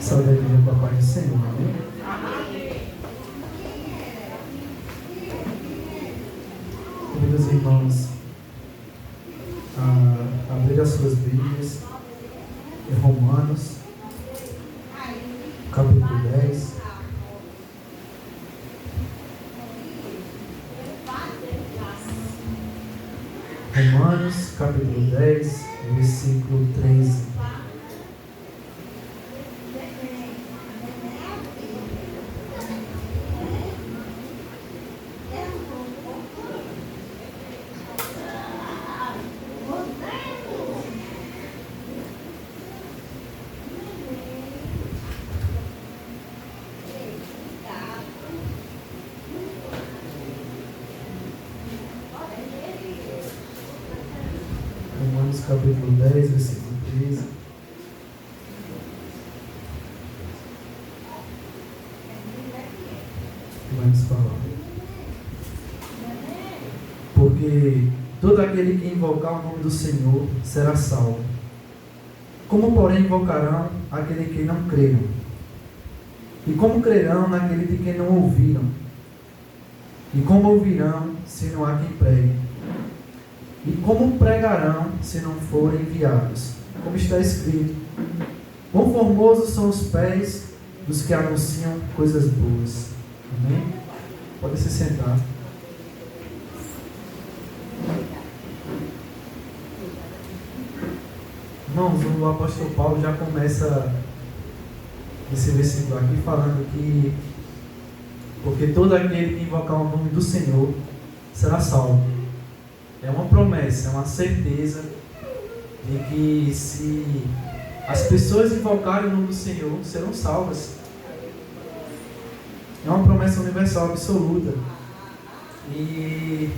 Saúde a igreja com a paz do Senhor, amém? Convido os irmãos a abrir as suas Bíblias em Romanos, capítulo 10. Romanos, capítulo 10, versículo 13. Romanos capítulo 10, versículo 13. Vamos falar. Porque todo aquele que invocar o nome do Senhor será salvo. Como, porém, invocarão aquele que não creram? E como crerão naquele de quem não ouviram? E como ouvirão se não há quem pregue? E como pregarão se não forem enviados? Como está escrito: quão formosos são os pés dos que anunciam coisas boas. Amém? Pode se sentar. Irmãos, o apóstolo Paulo já começa esse versículo aqui falando que porque todo aquele que invocar o nome do Senhor será salvo. É uma promessa, é uma certeza de que se as pessoas invocarem o nome do Senhor, serão salvas. É uma promessa universal, absoluta. E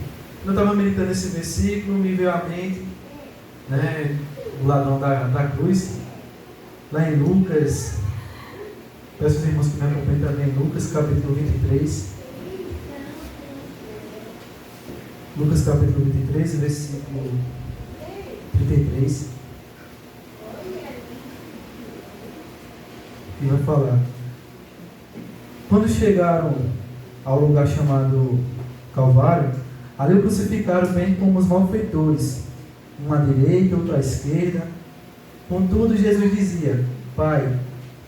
quando eu estava meditando esse versículo, me veio à mente, o ladrão da cruz, lá em Lucas. Peço aos irmãos que me acompanhem também, Lucas capítulo 23. Lucas capítulo 23, versículo 33. E vai falar: quando chegaram ao lugar chamado Calvário, ali o crucificaram bem como os malfeitores, um à direita, outro à esquerda. Contudo, Jesus dizia: Pai,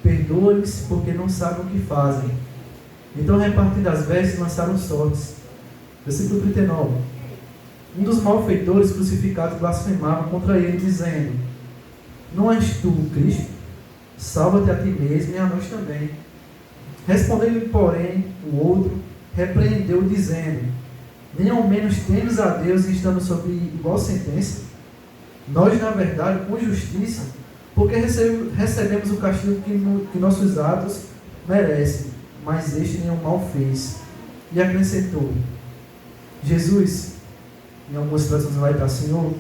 perdoa-lhes, porque não sabem o que fazem. Então, repartindo as vestes, lançaram sortes. Versículo 39. Um dos malfeitores crucificados blasfemava contra ele, dizendo: não és tu o Cristo? Salva-te a ti mesmo e a nós também. Respondeu-lhe, porém, o outro repreendeu, dizendo: nem ao menos temes a Deus e estamos sob igual sentença? Nós, na verdade, com justiça, porque recebemos o castigo que nossos atos merecem, mas este nenhum mal fez. E acrescentou: Jesus, em algumas traduções vai estar: Senhor,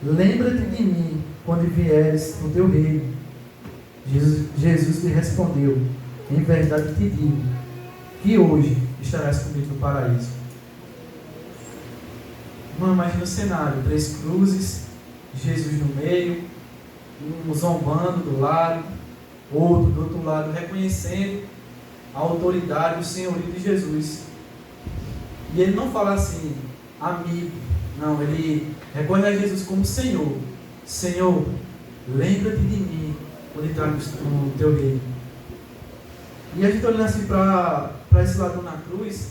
lembra-te de mim quando vieres no teu reino. Jesus lhe respondeu: em verdade te digo, que hoje estarás comigo no paraíso. Irmão, imagina o cenário: 3 cruzes, Jesus no meio, um zombando do lado, outro do outro lado, reconhecendo a autoridade, o senhorio de Jesus. E ele não fala assim, amigo, não, ele reconhece a Jesus como Senhor. Senhor, lembra-te de mim quando entrar no teu reino. E a gente olhando assim para esse ladrão na cruz,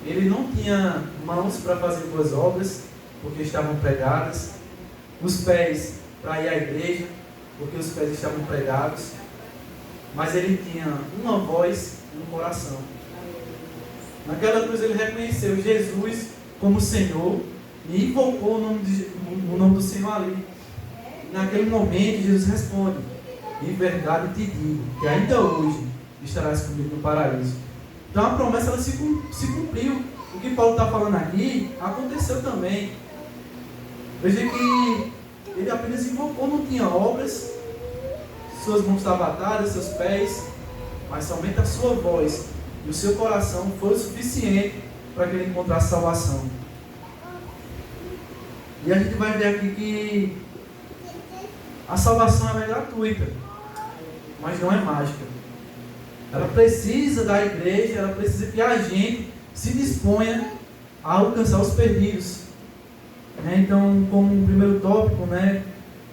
ele não tinha mãos para fazer boas obras, porque estavam pregadas, os pés para ir à igreja, porque os pés estavam pregados, mas ele tinha uma voz e um coração. Naquela cruz ele reconheceu Jesus como Senhor e invocou o nome do Senhor ali. Naquele momento Jesus responde: em verdade te digo, que ainda hoje estarás comigo no paraíso. Então a promessa ela se cumpriu. O que Paulo está falando aqui aconteceu também. Veja que ele apenas invocou, não tinha obras, suas mãos estavam atadas, seus pés, mas somente a sua voz e o seu coração foi o suficiente para que ele encontrasse salvação. E a gente vai ver aqui que a salvação é gratuita. mas não é mágica. Ela precisa da igreja, ela precisa que a gente se disponha a alcançar os perdidos. Então, como um primeiro tópico,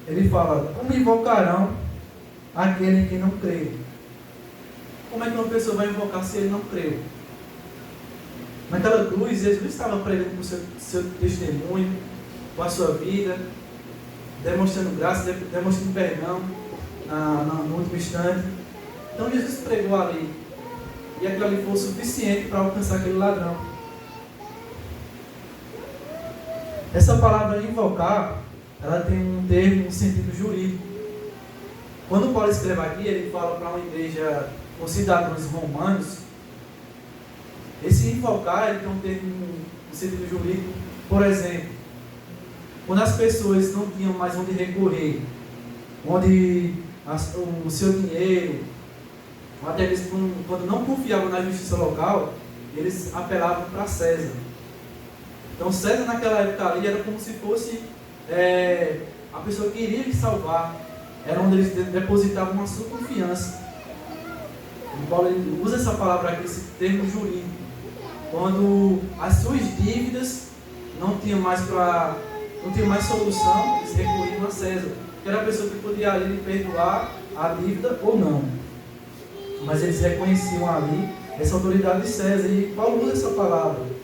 ele fala: como invocarão aquele em quem não crê? Como é que uma pessoa vai invocar se ele não creu? Naquela cruz, Jesus estava pregando com o seu testemunho, com a sua vida, demonstrando graça, demonstrando perdão no último instante. Então Jesus pregou ali, e aquilo ali foi o suficiente para alcançar aquele ladrão. Essa palavra invocar, ela tem um termo, um sentido jurídico. Quando Paulo escreve aqui, ele fala para uma igreja com cidadãos romanos. Esse invocar, ele tem um termo, um sentido jurídico. Por exemplo, quando as pessoas não tinham mais onde recorrer, onde o seu dinheiro, ou até mesmo quando não confiavam na justiça local, eles apelavam para César. Então César naquela época ali era como se fosse a pessoa que iria lhe salvar, era onde eles depositavam a sua confiança. E Paulo usa essa palavra aqui, esse termo jurídico, quando as suas dívidas não tinham mais solução, eles recorriam a César, que era a pessoa que podia ali lhe perdoar a dívida ou não. Mas eles reconheciam ali essa autoridade de César, e Paulo usa essa palavra.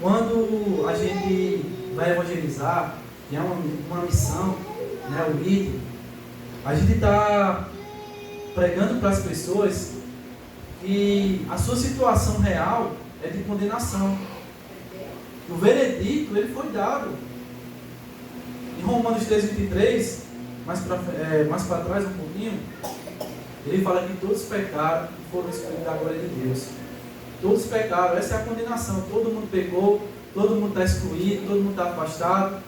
Quando a gente vai evangelizar, que é uma missão, o ID, a gente está pregando para as pessoas que a sua situação real é de condenação. O veredito, ele foi dado. Em Romanos 3:23, mais para trás um pouquinho, ele fala que todos pecaram e foram excluídos da glória de Deus. Todos pecaram, essa é a condenação. Todo mundo pecou, todo mundo está excluído, todo mundo está afastado.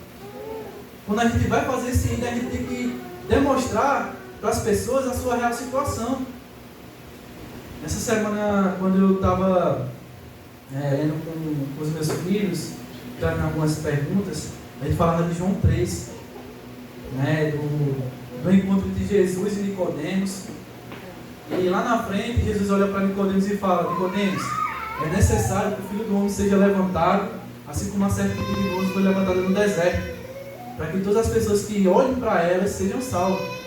Quando a gente vai fazer esse índice, a gente tem que demonstrar para as pessoas a sua real situação. Essa semana, quando eu estava lendo com os meus filhos, trazendo algumas perguntas, a gente falava de João 3, do encontro de Jesus e Nicodemos. E lá na frente, Jesus olha para Nicodemos e fala: Nicodemos, é necessário que o Filho do Homem seja levantado, assim como a serpente venenosa foi levantada no deserto, para que todas as pessoas que olhem para ela sejam salvas.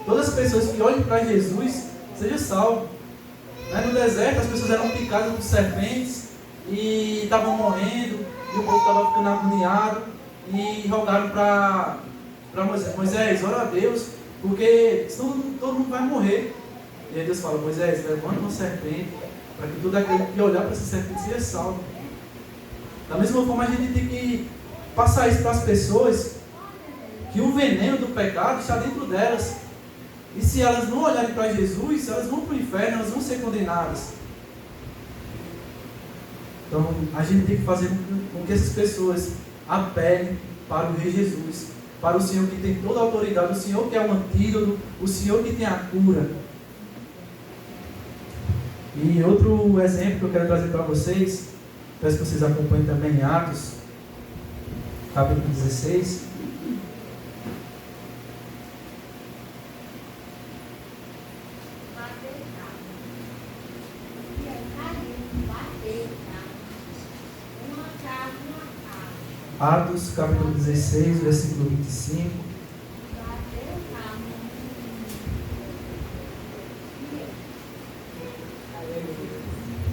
Todas as pessoas que olhem para Jesus sejam salvas. No deserto, as pessoas eram picadas por serpentes e estavam morrendo, e o povo estava ficando agoniado, e rogaram para Moisés: ora a Deus, porque senão todo mundo vai morrer. E aí Deus fala: Moisés, levanta uma serpente, para que todo aquele que olhar para essa serpente seja salvo. Da mesma forma, a gente tem que passar isso para as pessoas, que o veneno do pecado está dentro delas. E se elas não olharem para Jesus, elas vão para o inferno, elas vão ser condenadas. Então, a gente tem que fazer com que essas pessoas apelem para o Rei Jesus, para o Senhor que tem toda a autoridade, o Senhor que é o antídoto, o Senhor que tem a cura. E outro exemplo que eu quero trazer para vocês, peço que vocês acompanhem também em Atos, capítulo 16. Atos, capítulo 16, versículo 25.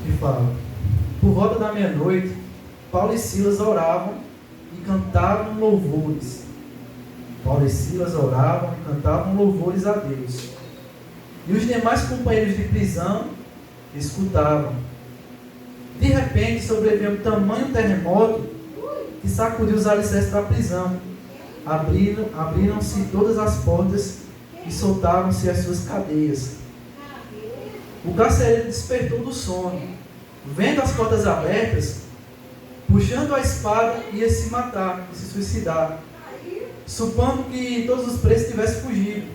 E fala: por volta da meia-noite, Paulo e Silas oravam e cantavam louvores. Paulo e Silas oravam e cantavam louvores a Deus. E os demais companheiros de prisão escutavam. De repente, sobreveio um tamanho terremoto que sacudiu os alicerces da prisão. Abriram-se todas as portas e soltaram-se as suas cadeias. O carcereiro despertou do sono. Vendo as portas abertas, puxando a espada, ia se matar, ia se suicidar, supondo que todos os presos tivessem fugido.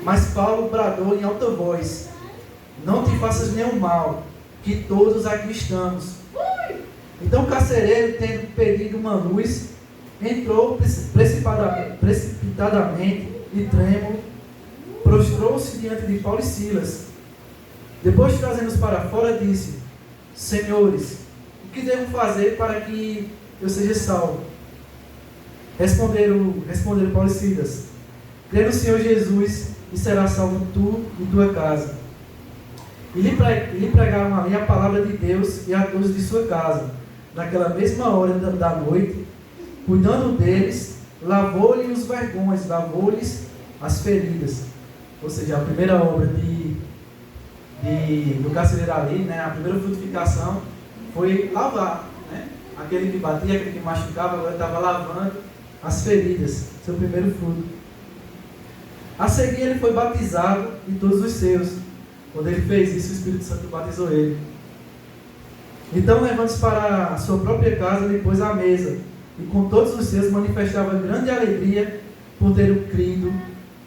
Mas Paulo bradou em alta voz: não te faças nenhum mal, que todos aqui estamos. Então o carcereiro, tendo pedido uma luz, entrou precipitadamente e trêmulo prostrou-se diante de Paulo e Silas. Depois de trazê-los para fora, disse: Senhores, o que devo fazer para que eu seja salvo? Responderam Paulo e Silas: crê no Senhor Jesus e será salvo tu e tua casa. E lhe pregaram ali a palavra de Deus e a todos de sua casa. Naquela mesma hora da noite, cuidando deles, lavou-lhe os vergões, lavou-lhes as feridas. Ou seja, a primeira obra do carcereiro ali, né, a primeira frutificação foi lavar, né? Aquele que batia, aquele que machucava, agora estava lavando as feridas, seu primeiro fruto. A seguir ele foi batizado e todos os seus. Quando ele fez isso, o Espírito Santo batizou ele. Então, levando-se para a sua própria casa, ele pôs à mesa, e com todos os seus manifestava grande alegria por ter crido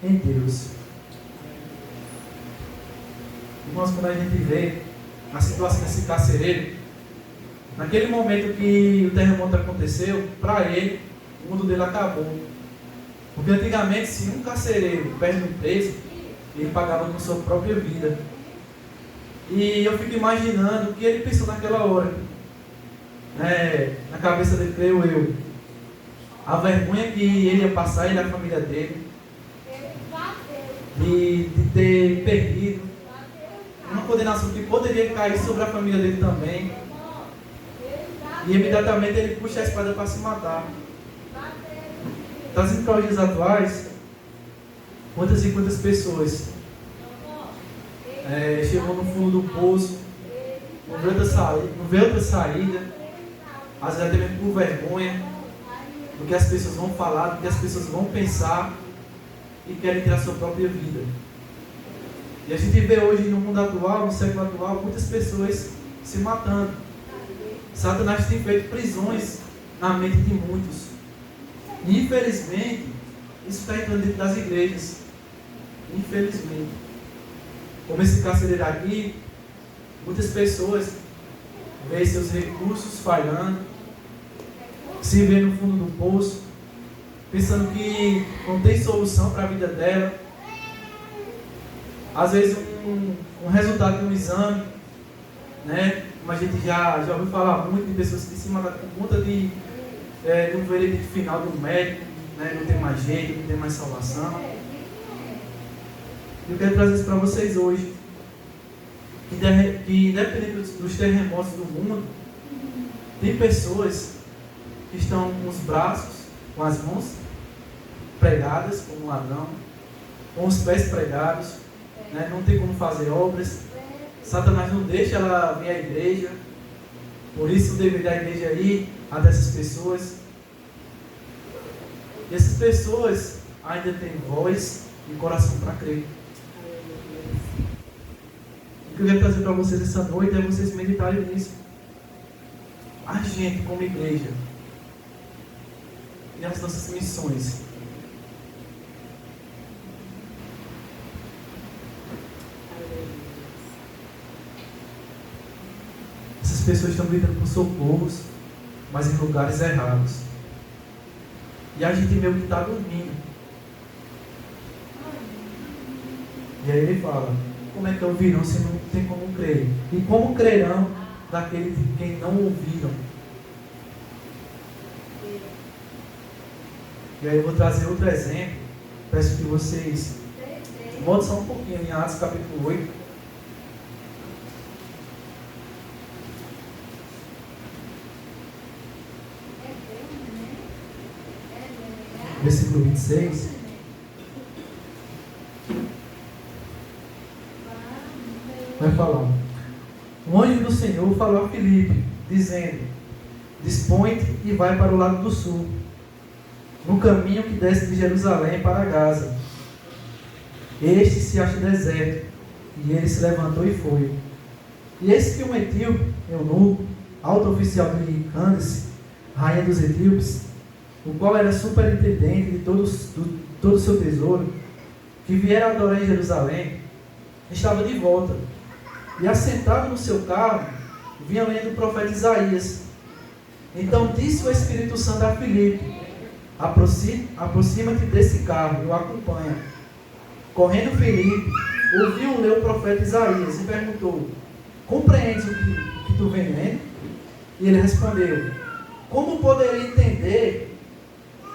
em Deus. Irmãos, quando a gente vê a situação desse carcereiro, naquele momento que o terremoto aconteceu, para ele, o mundo dele acabou. Porque antigamente, se um carcereiro perde um preso, ele pagava com sua própria vida. E eu fico imaginando o que ele pensou naquela hora. Na cabeça dele, creio eu. A vergonha que ele ia passar, ele e a família dele. De ter perdido. Uma condenação que poderia cair sobre a família dele também. E imediatamente ele puxa a espada para se matar. Trazendo para os dias atuais, quantas e quantas pessoas chegou no fundo do poço, não vê outra saída, às vezes até mesmo por vergonha do que as pessoas vão falar, do que as pessoas vão pensar, e querem tirar sua própria vida. E a gente vê hoje no mundo atual, no século atual, muitas pessoas se matando. Satanás tem feito prisões na mente de muitos. E infelizmente, isso está entrando dentro das igrejas. Infelizmente. Como esse carcereiro aqui, muitas pessoas veem seus recursos falhando, se vê no fundo do poço, pensando que não tem solução para a vida dela. Às vezes um resultado de um exame, né? Como a gente já ouviu falar muito de pessoas que se matam por conta de um veredito final do médico, né? Não tem mais jeito, não tem mais salvação. Eu quero trazer isso para vocês hoje, que independente dos terremotos do mundo, tem pessoas que estão com os braços, com as mãos pregadas, como um ladrão, com os pés pregados, né? Não tem como fazer obras. Satanás não deixa ela vir à igreja, por isso o dever da igreja é ir a dessas pessoas. E essas pessoas ainda têm voz e coração para crer. O que eu quero trazer para vocês essa noite é vocês meditarem nisso. A gente, como igreja, e as nossas missões, essas pessoas estão gritando por socorros, mas em lugares errados. E a gente meio que está dormindo. E aí ele fala: como é que ouvirão se não tem como crer? E como crerão daqueles de quem não ouviram? E aí eu vou trazer outro exemplo. Peço que vocês voltem só um pouquinho em Atos capítulo 8. Versículo 26. Vai falar: o anjo do Senhor falou a Filipe, dizendo: dispõe-te e vai para o lado do sul, no caminho que desce de Jerusalém para Gaza. Este se acha deserto. E ele se levantou e foi. E eis que um etíope, eunuco, alto oficial de Cândice, rainha dos etíopes, o qual era superintendente de todo o seu tesouro, que viera adorar em Jerusalém, estava de volta. E assentado no seu carro, vinha lendo o profeta Isaías. Então disse o Espírito Santo a Filipe: aproxima-te desse carro e o acompanha. Correndo Filipe, ouviu ler o profeta Isaías e perguntou: compreendes o que tu vem lendo? E ele respondeu: como poderia entender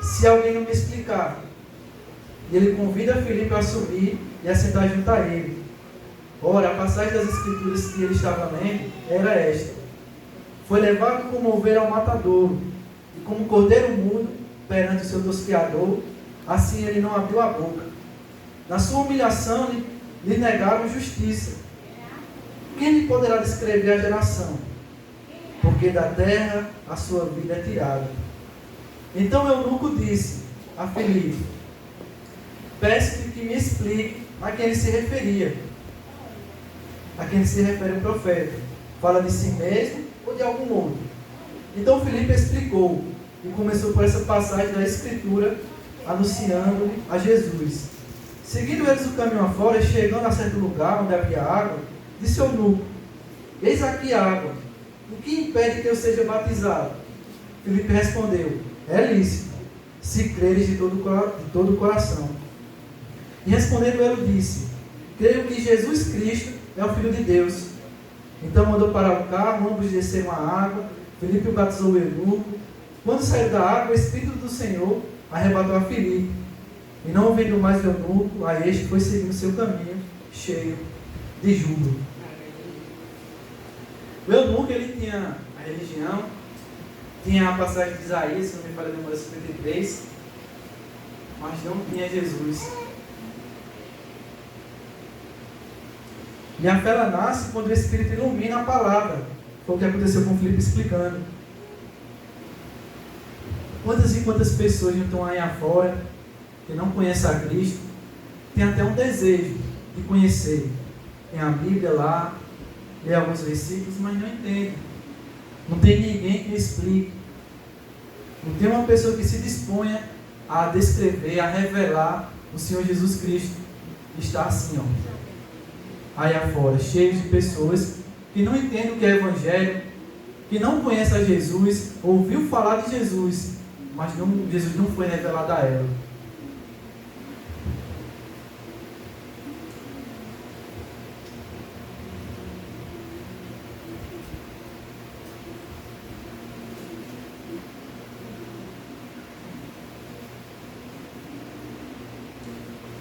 se alguém não me explicar? E ele convida Filipe a subir e a sentar junto a ele. Ora, a passagem das Escrituras que ele estava lendo era esta: foi levado como ovelha ao matadouro, e como cordeiro mudo perante o seu tosqueador, assim ele não abriu a boca. Na sua humilhação lhe negaram justiça. Quem lhe poderá descrever a geração? Porque da terra a sua vida é tirada. Então Eunuco disse a Filipe: peço-te que me explique a quem ele se referia. A quem se refere o profeta. Fala de si mesmo ou de algum outro? Então Filipe explicou e começou por essa passagem da Escritura, anunciando-lhe a Jesus. Seguindo eles o caminho afora, e chegando a certo lugar onde havia água, disse ao eunuco: eis aqui a água, o que impede que eu seja batizado? Filipe respondeu: é lícito, se creres de todo o coração. E respondendo ele disse: creio que Jesus Cristo é o Filho de Deus. Então mandou parar o carro, ambos desceram a água, Filipe batizou o eunuco. Quando saiu da água, o Espírito do Senhor arrebatou a Filipe. E não vendo mais o eunuco, a este foi seguindo seu caminho, cheio de júbilo. O eunuco, ele tinha a religião, tinha a passagem de Isaías, se não me falha a memória, 53, mas não tinha Jesus. E a fé ela nasce quando o Espírito ilumina a palavra. Foi o que aconteceu com o Filipe explicando. Quantas e quantas pessoas não estão aí afora, que não conhecem a Cristo, tem até um desejo de conhecer. Tem a Bíblia lá, lê alguns versículos, mas não entende. Não tem ninguém que explique. Não tem uma pessoa que se disponha a descrever, a revelar o Senhor Jesus Cristo. Está assim, ó, aí afora, cheio de pessoas que não entendem o que é Evangelho, que não conhecem a Jesus, ouviu falar de Jesus, mas Jesus não foi revelado a ela.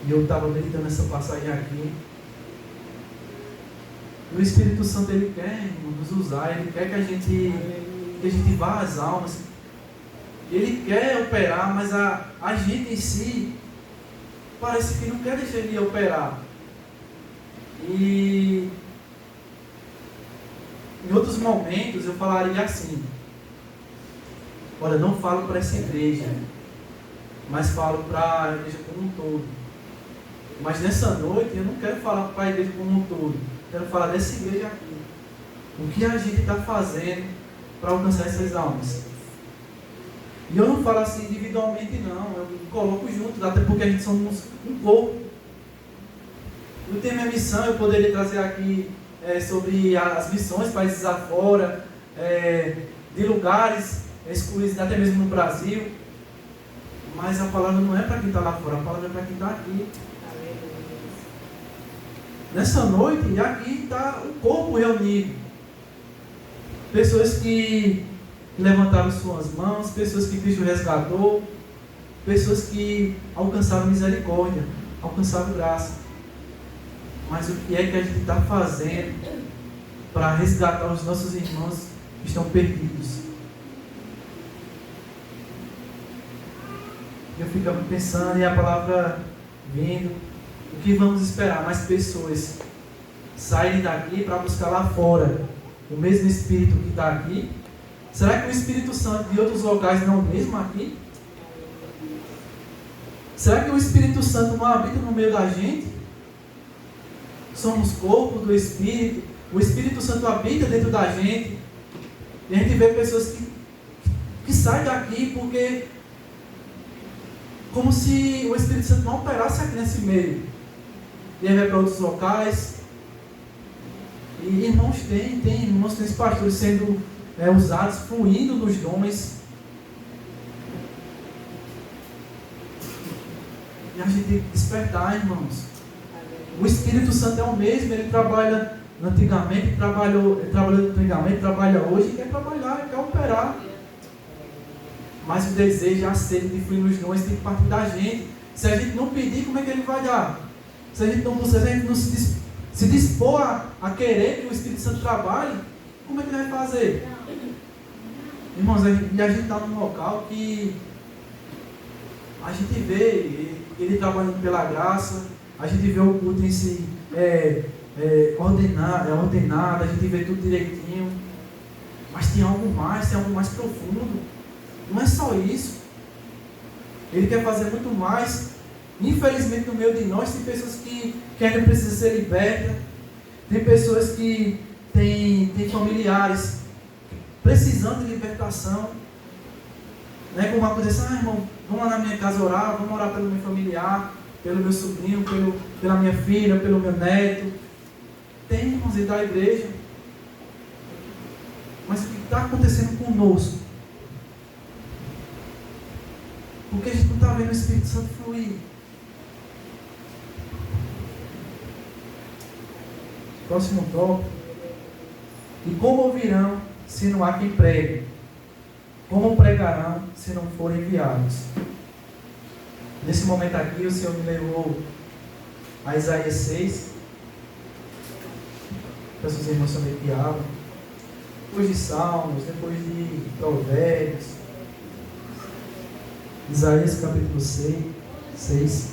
E eu estava meditando essa passagem aqui. O Espírito Santo, ele quer nos usar, ele quer que a gente vá às almas. Ele quer operar, mas a gente em si parece que não quer deixar ele operar. E em outros momentos eu falaria assim: olha, não falo para essa igreja, mas falo para a igreja como um todo. Mas nessa noite eu não quero falar para a igreja como um todo. Quero falar dessa igreja aqui. O que a gente está fazendo para alcançar essas almas. E eu não falo assim individualmente não. Eu coloco junto, até porque a gente somos um corpo. Eu tenho minha missão, eu poderia trazer aqui sobre as missões, países afora, de lugares excluídos até mesmo no Brasil. Mas a palavra não é para quem está lá fora, a palavra é para quem está aqui. Nessa noite, aqui está o corpo reunido. Pessoas que levantaram suas mãos, pessoas que Cristo resgatou, pessoas que alcançaram misericórdia, alcançaram graça. Mas o que é que a gente está fazendo para resgatar os nossos irmãos que estão perdidos? Eu ficava pensando e a palavra vindo. O que vamos esperar? Mais pessoas saírem daqui para buscar lá fora o mesmo Espírito que está aqui? Será que o Espírito Santo de outros locais não é o mesmo aqui? Será que o Espírito Santo não habita no meio da gente? Somos corpo do Espírito, o Espírito Santo habita dentro da gente, e a gente vê pessoas que saem daqui porque como se o Espírito Santo não operasse aqui nesse meio. E aí vai para outros locais. E irmãos tem pastores sendo usados, fluindo nos dons. E a gente tem que despertar, irmãos. O Espírito Santo é o mesmo, ele trabalha antigamente, trabalhou antigamente, trabalha hoje, quer trabalhar, quer operar. Mas o desejo, a sede de fluir nos dons tem que partir da gente. Se a gente não pedir, como é que ele vai dar? Se a gente não se dispor a querer que o Espírito Santo trabalhe, como é que ele vai fazer? Irmãos, a gente está num local que a gente vê ele trabalhando pela graça, a gente vê o culto em si ordenado, a gente vê tudo direitinho, mas tem algo mais profundo. Não é só isso. Ele quer fazer muito mais. Infelizmente, no meio de nós, tem pessoas que ainda precisam ser libertas, tem pessoas que têm familiares precisando de libertação, né? Como uma coisa assim, irmão, vamos lá na minha casa orar, vamos orar pelo meu familiar, pelo meu sobrinho, pela minha filha, pelo meu neto. Tem irmãos da igreja. Mas o que está acontecendo conosco? Porque a gente não está vendo o Espírito Santo fluir. Próximo tópico. E como ouvirão se não há quem pregue? Como pregarão se não forem enviados? Nesse momento aqui, o Senhor me levou a Isaías 6. Para os irmãos também piavam. Depois de Salmos, depois de Provérbios. Isaías capítulo 6.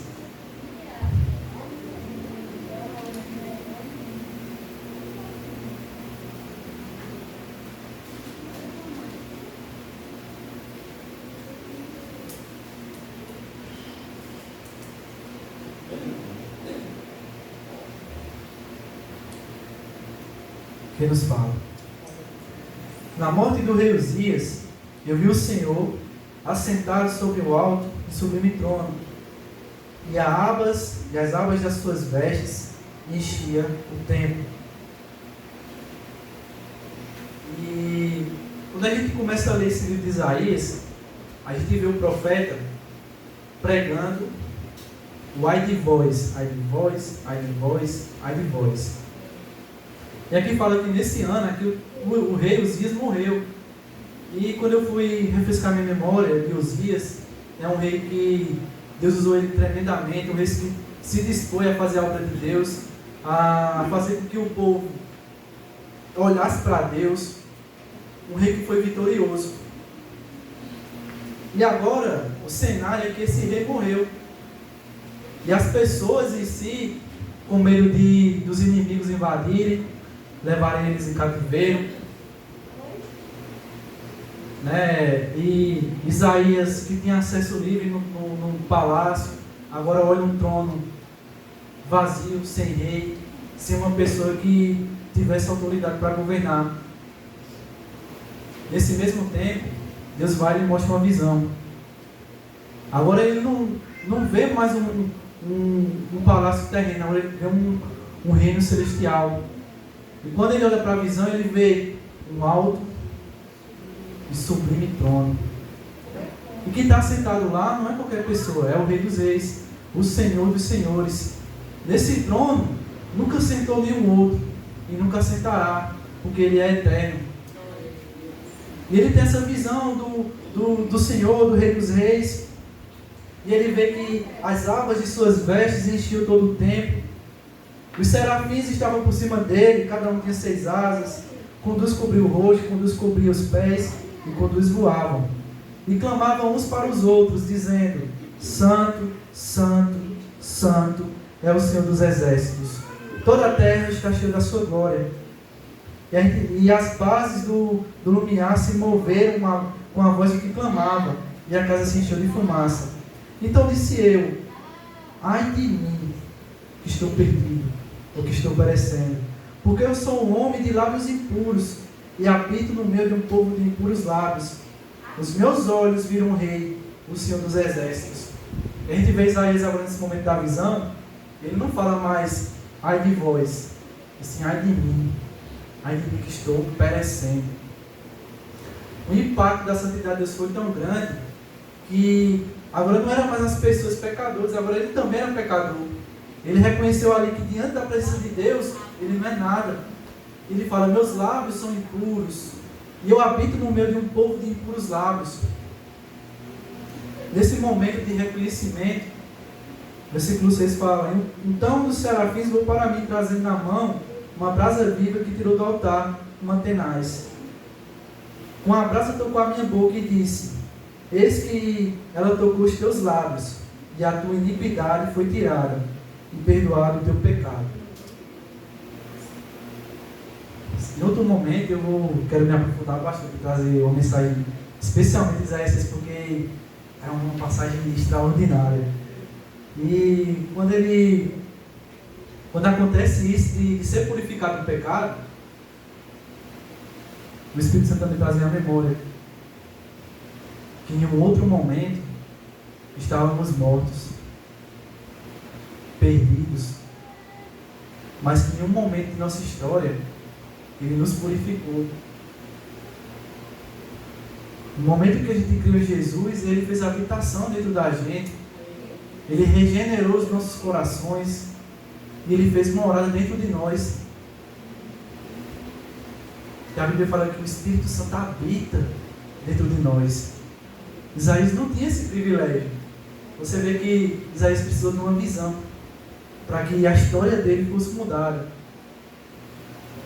Que nos fala: na morte do rei Uzias, eu vi o Senhor assentado sobre o alto e sublime trono, e as abas das suas vestes enchia o templo. E quando a gente começa a ler esse livro de Isaías, a gente vê o profeta pregando o ai de vós, ai de vós, ai de vós, ai de vós. E aqui fala que nesse ano aqui, o rei Uzias morreu. E quando eu fui refrescar minha memória de Uzias, é um rei que Deus usou ele tremendamente, um rei que se dispôs a fazer a obra de Deus, a fazer com que o povo olhasse para Deus, um rei que foi vitorioso. E agora, o cenário é que esse rei morreu. E as pessoas em si, com medo dos inimigos invadirem, levarem eles em cativeiro, né? E Isaías, que tinha acesso livre no palácio, agora olha um trono vazio, sem rei, sem uma pessoa que tivesse autoridade para governar. Nesse mesmo tempo, Deus vai e lhe mostra uma visão. Agora ele não vê mais um palácio terreno, agora ele vê um reino celestial. E quando ele olha para a visão, ele vê um alto e sublime trono. E quem está sentado lá não é qualquer pessoa, é o Rei dos Reis, o Senhor dos Senhores. Nesse trono, nunca sentou nenhum outro, e nunca sentará, porque ele é eterno. E ele tem essa visão do Senhor, do Rei dos Reis, e ele vê que as abas de suas vestes enchiam todo o templo. Os serafins estavam por cima dele, cada um tinha 6 asas, com 2 cobriam o rosto, com 2 cobriam os pés, e com 2 voavam. E clamavam uns para os outros, dizendo: Santo, Santo, Santo é o Senhor dos Exércitos. Toda a terra está cheia da sua glória. E as bases do lumiar se moveram com a voz de que clamava, e a casa se encheu de fumaça. Então disse eu: ai de mim, que estou perdido, ou que estou perecendo, porque eu sou um homem de lábios impuros, e habito no meio de um povo de impuros lábios. Os meus olhos viram o Rei, o Senhor dos Exércitos. E a gente vê Isaías agora nesse momento da visão, ele não fala mais ai de vós, assim, ai de mim que estou perecendo. O impacto da santidade de Deus foi tão grande que agora não eram mais as pessoas pecadores, agora ele também era pecador. Ele reconheceu ali que diante da presença de Deus, ele não é nada. Ele fala, meus lábios são impuros, e eu habito no meio de um povo de impuros lábios. Nesse momento de reconhecimento, versículo 6 fala, então um dos serafins veio para mim, trazendo na mão uma brasa viva que tirou do altar, uma tenaz. Com a brasa tocou a minha boca e disse, eis que ela tocou os teus lábios, e a tua iniquidade foi tirada, e perdoado o teu pecado. Em outro momento eu quero me aprofundar bastante, trazer uma mensagem especialmente de Isaías 6, porque é uma passagem extraordinária. E quando acontece isso de ser purificado do pecado, o Espírito Santo também traz à memória que em um outro momento estávamos mortos, perdidos, mas que em um momento de nossa história Ele nos purificou. No momento que a gente criou Jesus, Ele fez habitação dentro da gente, Ele regenerou os nossos corações e Ele fez morada dentro de nós. E a Bíblia fala que o Espírito Santo habita dentro de nós. Isaías não tinha esse privilégio. Você vê que Isaías precisou de uma visão para que a história dele fosse mudada.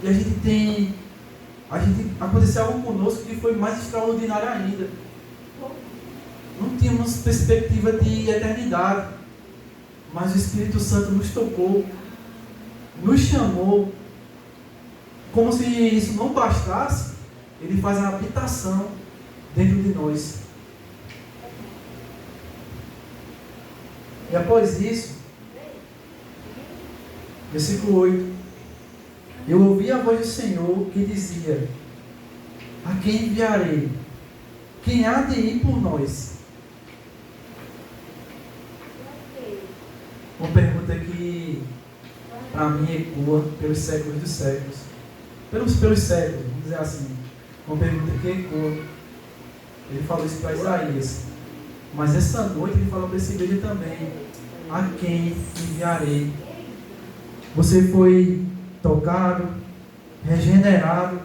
E aconteceu algo conosco que foi mais extraordinário ainda. Não tínhamos perspectiva de eternidade, mas o Espírito Santo nos tocou, nos chamou. Como se isso não bastasse, Ele faz a habitação dentro de nós. E após isso, versículo 8, eu ouvi a voz do Senhor que dizia, a quem enviarei? Quem há de ir por nós? Uma pergunta que para mim ecoa pelos séculos dos séculos. Pelos séculos, vamos dizer assim. Uma pergunta que ecoa. Ele falou isso para Isaías. Mas essa noite ele falou para esse igreja também. A quem enviarei? Você foi tocado, regenerado,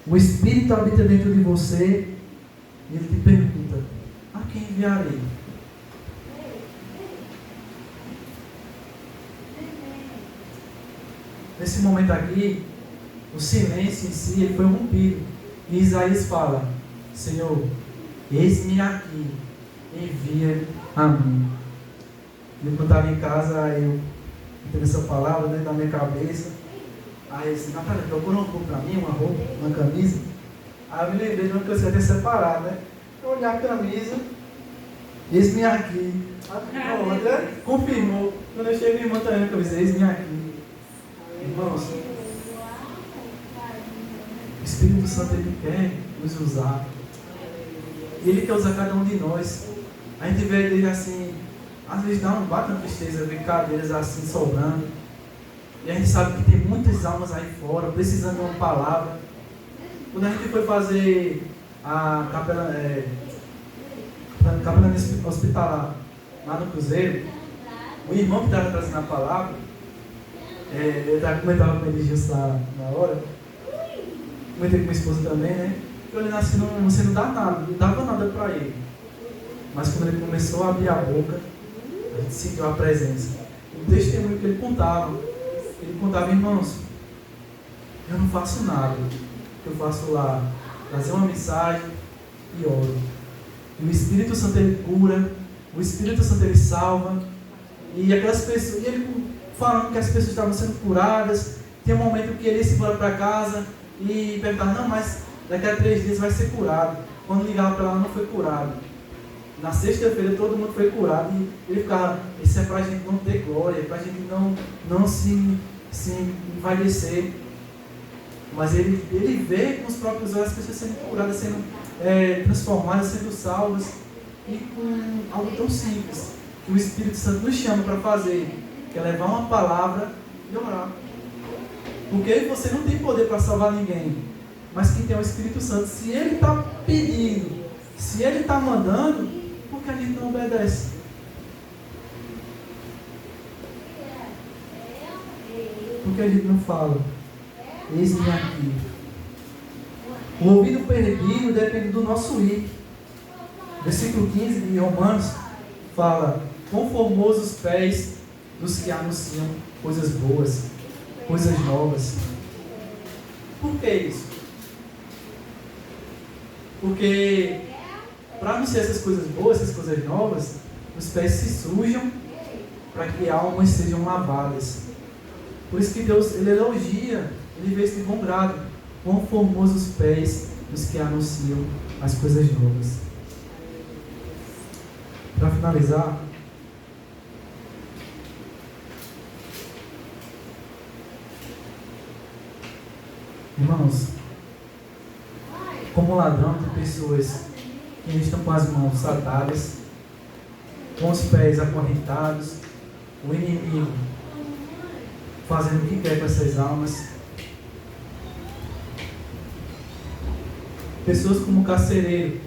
o Espírito habita dentro de você e Ele te pergunta, a quem enviarei? Nesse momento aqui, o silêncio em si ele foi rompido e Isaías fala, Senhor, eis-me aqui, envia a mim. E quando eu estava em casa, eu teve essa palavra dentro da minha cabeça. Aí eu disse, Natália, procura um pouco para mim, uma roupa, uma camisa. Aí eu me lembrei de uma coisa que eu tinha separado, né? Eu olhei a camisa, eis-me aqui. A outra confirmou. Quando eu cheguei, minha irmã também, a camisa, eis-me aqui. Irmãos, o Espírito Santo ele quer nos usar. E Ele quer usar cada um de nós. A gente vê ele assim, às vezes bate uma tristeza ver cadeiras assim sobrando. E a gente sabe que tem muitas almas aí fora, precisando de uma palavra. Quando a gente foi fazer a capelania hospitalar lá no Cruzeiro, o irmão que estava trazendo a palavra, eu estava comentando com ele justo na hora, comentei com minha esposa também, né? Eu olhando assim, você não dá nada, não dava nada para ele. Mas quando ele começou a abrir a boca, a gente sentiu a presença. O testemunho que ele contava, irmãos, eu não faço nada. Eu faço lá, trazer uma mensagem e oro. E o Espírito Santo ele cura, o Espírito Santo ele salva. E aquelas pessoas, e ele falando que as pessoas estavam sendo curadas. Tem um momento que ele se foi para casa e perguntava, não, mas daqui a 3 dias vai ser curado. Quando ligava para ela, não foi curado. Na sexta-feira todo mundo foi curado e ele ficava, isso é para a gente não ter glória, para a gente não se envaidecer. Mas ele vê com os próprios olhos as pessoas sendo curadas, sendo transformadas, sendo salvas. E com algo tão simples que o Espírito Santo nos chama para fazer, que é levar uma palavra e orar. Porque você não tem poder para salvar ninguém, mas quem tem o Espírito Santo, se ele está pedindo, se ele está mandando, por que a gente não obedece? Por que a gente não fala? Eis-me aqui. O ouvido perdido depende do nosso ir. Versículo 15 de Romanos fala: quão formosos os pés dos que anunciam coisas boas, coisas novas. Por que isso? Porque para anunciar essas coisas boas, essas coisas novas, os pés se sujam para que almas sejam lavadas. Por isso que Deus, Ele elogia, Ele vê esse bom grado. Quão formosos os pés dos que anunciam as coisas novas. Para finalizar, irmãos, como ladrão, tem pessoas que estão com as mãos atadas, com os pés acorrentados, o inimigo fazendo o que quer com essas almas. Pessoas como carcereiro,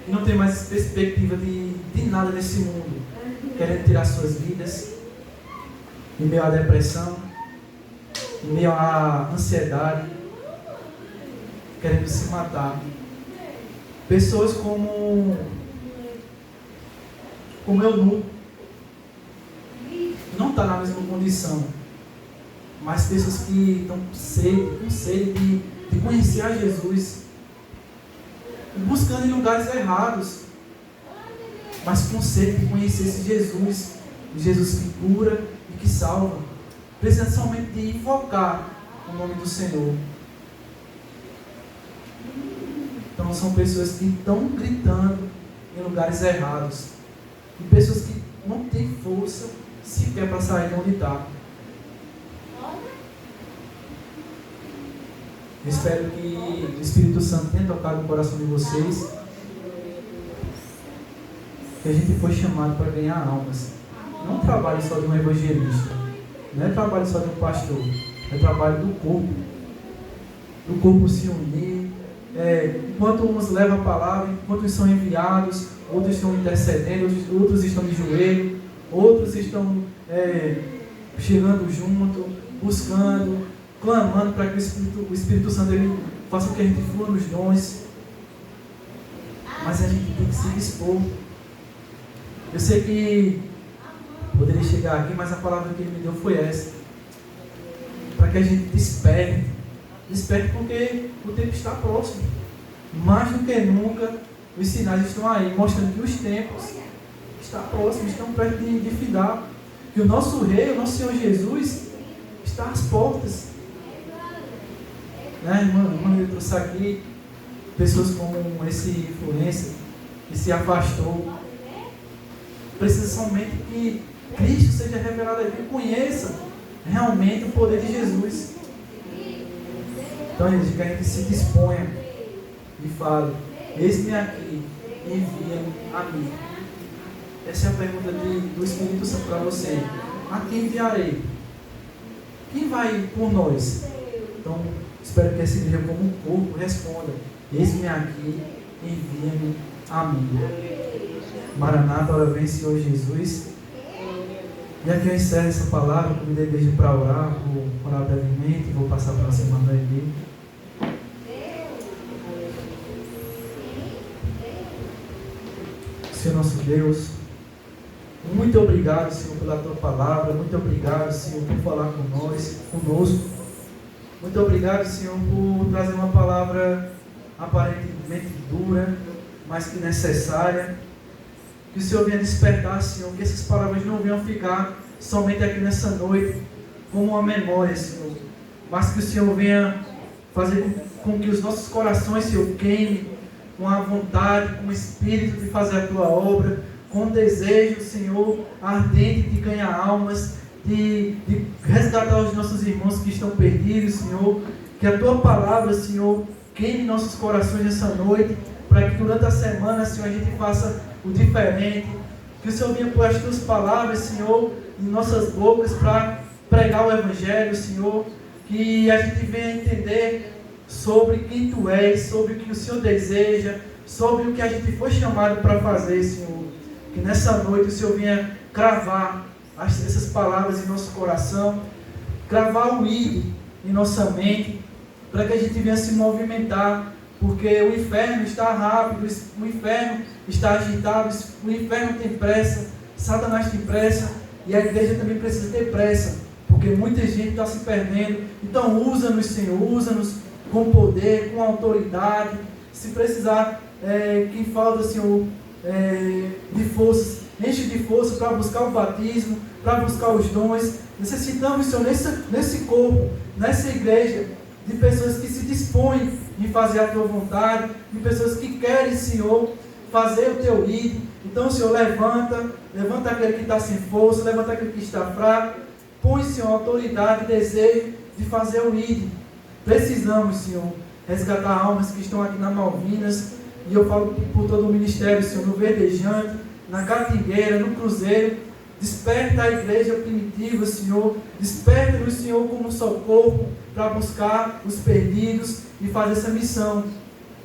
que não tem mais perspectiva de nada nesse mundo, querendo tirar suas vidas, em meio à depressão, em meio à ansiedade, querendo se matar. Pessoas como eunuco, não está na mesma condição, mas pessoas que estão com sede de conhecer a Jesus, buscando em lugares errados, mas com sede de conhecer esse Jesus que cura e que salva, precisa somente de invocar o nome do Senhor. Então são pessoas que estão gritando em lugares errados, e pessoas que não têm força sequer para sair de onde está. Eu espero que o Espírito Santo tenha tocado no coração de vocês, que a gente foi chamado para ganhar almas. Não é trabalho só de um evangelista, não é trabalho só de um pastor, é trabalho do corpo se unir. Enquanto uns levam a palavra, enquanto uns são enviados, outros estão intercedendo, outros estão de joelho, outros estão chegando junto, buscando, clamando para que o Espírito Santo ele faça com que a gente flua nos dons. Mas a gente tem que se dispor. Eu sei que poderia chegar aqui, mas a palavra que ele me deu foi essa, para que a gente desperte porque o tempo está próximo. Mais do que nunca, os sinais estão aí, mostrando que os tempos estão próximos, estão perto de findar. Que o nosso Rei, o nosso Senhor Jesus, está às portas. Irmão, eu trouxe aqui pessoas como esse influencer que se afastou. Precisa somente que Cristo seja revelado aqui, que conheça realmente o poder de Jesus. Então, gente, que a gente se disponha e fale: eis-me aqui, envia-me a mim. Essa é a pergunta do Espírito Santo para você. A quem enviarei? Quem vai por nós? Então, espero que essa igreja, como um corpo, responda: eis-me aqui, envia-me a mim. Maranata, ora vem, Senhor Jesus. E aqui eu encerro essa palavra, convidei a igreja para orar, vou orar brevemente, vou passar para a semana ali. Senhor nosso Deus, muito obrigado, Senhor, pela Tua palavra, muito obrigado, Senhor, por falar conosco. Muito obrigado, Senhor, por trazer uma palavra aparentemente dura, mas que necessária. Que o Senhor venha despertar, Senhor, que essas palavras não venham ficar somente aqui nessa noite como uma memória, Senhor, mas que o Senhor venha fazer com que os nossos corações, Senhor, queimem com a vontade, com o espírito de fazer a Tua obra, com o desejo, Senhor, ardente de ganhar almas, de resgatar os nossos irmãos que estão perdidos, Senhor. Que a Tua palavra, Senhor, queime nossos corações nessa noite, para que durante a semana, Senhor, a gente faça o diferente. Que o Senhor venha pôr as Tuas palavras, Senhor, em nossas bocas para pregar o Evangelho, Senhor. Que a gente venha entender sobre quem Tu és, sobre o que o Senhor deseja, sobre o que a gente foi chamado para fazer, Senhor. Que nessa noite o Senhor venha cravar essas palavras em nosso coração, cravar o ID em nossa mente, para que a gente venha se movimentar, porque o inferno está rápido, o inferno está agitado, o inferno tem pressa, Satanás tem pressa, e a igreja também precisa ter pressa, porque muita gente está se perdendo. Então usa-nos, Senhor, usa-nos com poder, com autoridade. Se precisar, quem falta, Senhor, de forças, enche de força para buscar o batismo, para buscar os dons. Necessitamos, Senhor, nesse corpo, nessa igreja, de pessoas que se dispõem em fazer a Tua vontade, de pessoas que querem, Senhor, fazer o Teu ID. Então, Senhor, levanta aquele que está sem força, levanta aquele que está fraco, põe, Senhor, autoridade e desejo de fazer o ID. Precisamos, Senhor, resgatar almas que estão aqui na Malvinas, e eu falo por todo o ministério, Senhor, no Verdejante, na Catingueira, no Cruzeiro. Desperta a igreja primitiva, Senhor, desperta-nos, Senhor, como um só corpo, para buscar os perdidos e fazer essa missão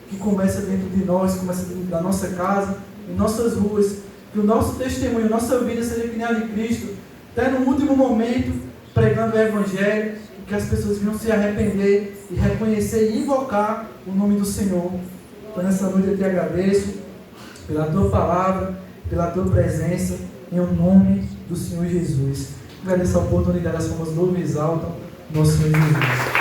que começa dentro de nós, começa dentro da nossa casa, em nossas ruas, que o nosso testemunho, a nossa vida seja que nem a de Cristo, até no último momento, pregando o Evangelho, e que as pessoas venham se arrepender e reconhecer e invocar o nome do Senhor. Então nessa noite eu te agradeço pela Tua palavra, pela Tua presença, em nome do Senhor Jesus. Agradeço a oportunidade, as formas louvam e exaltam nosso Senhor Jesus.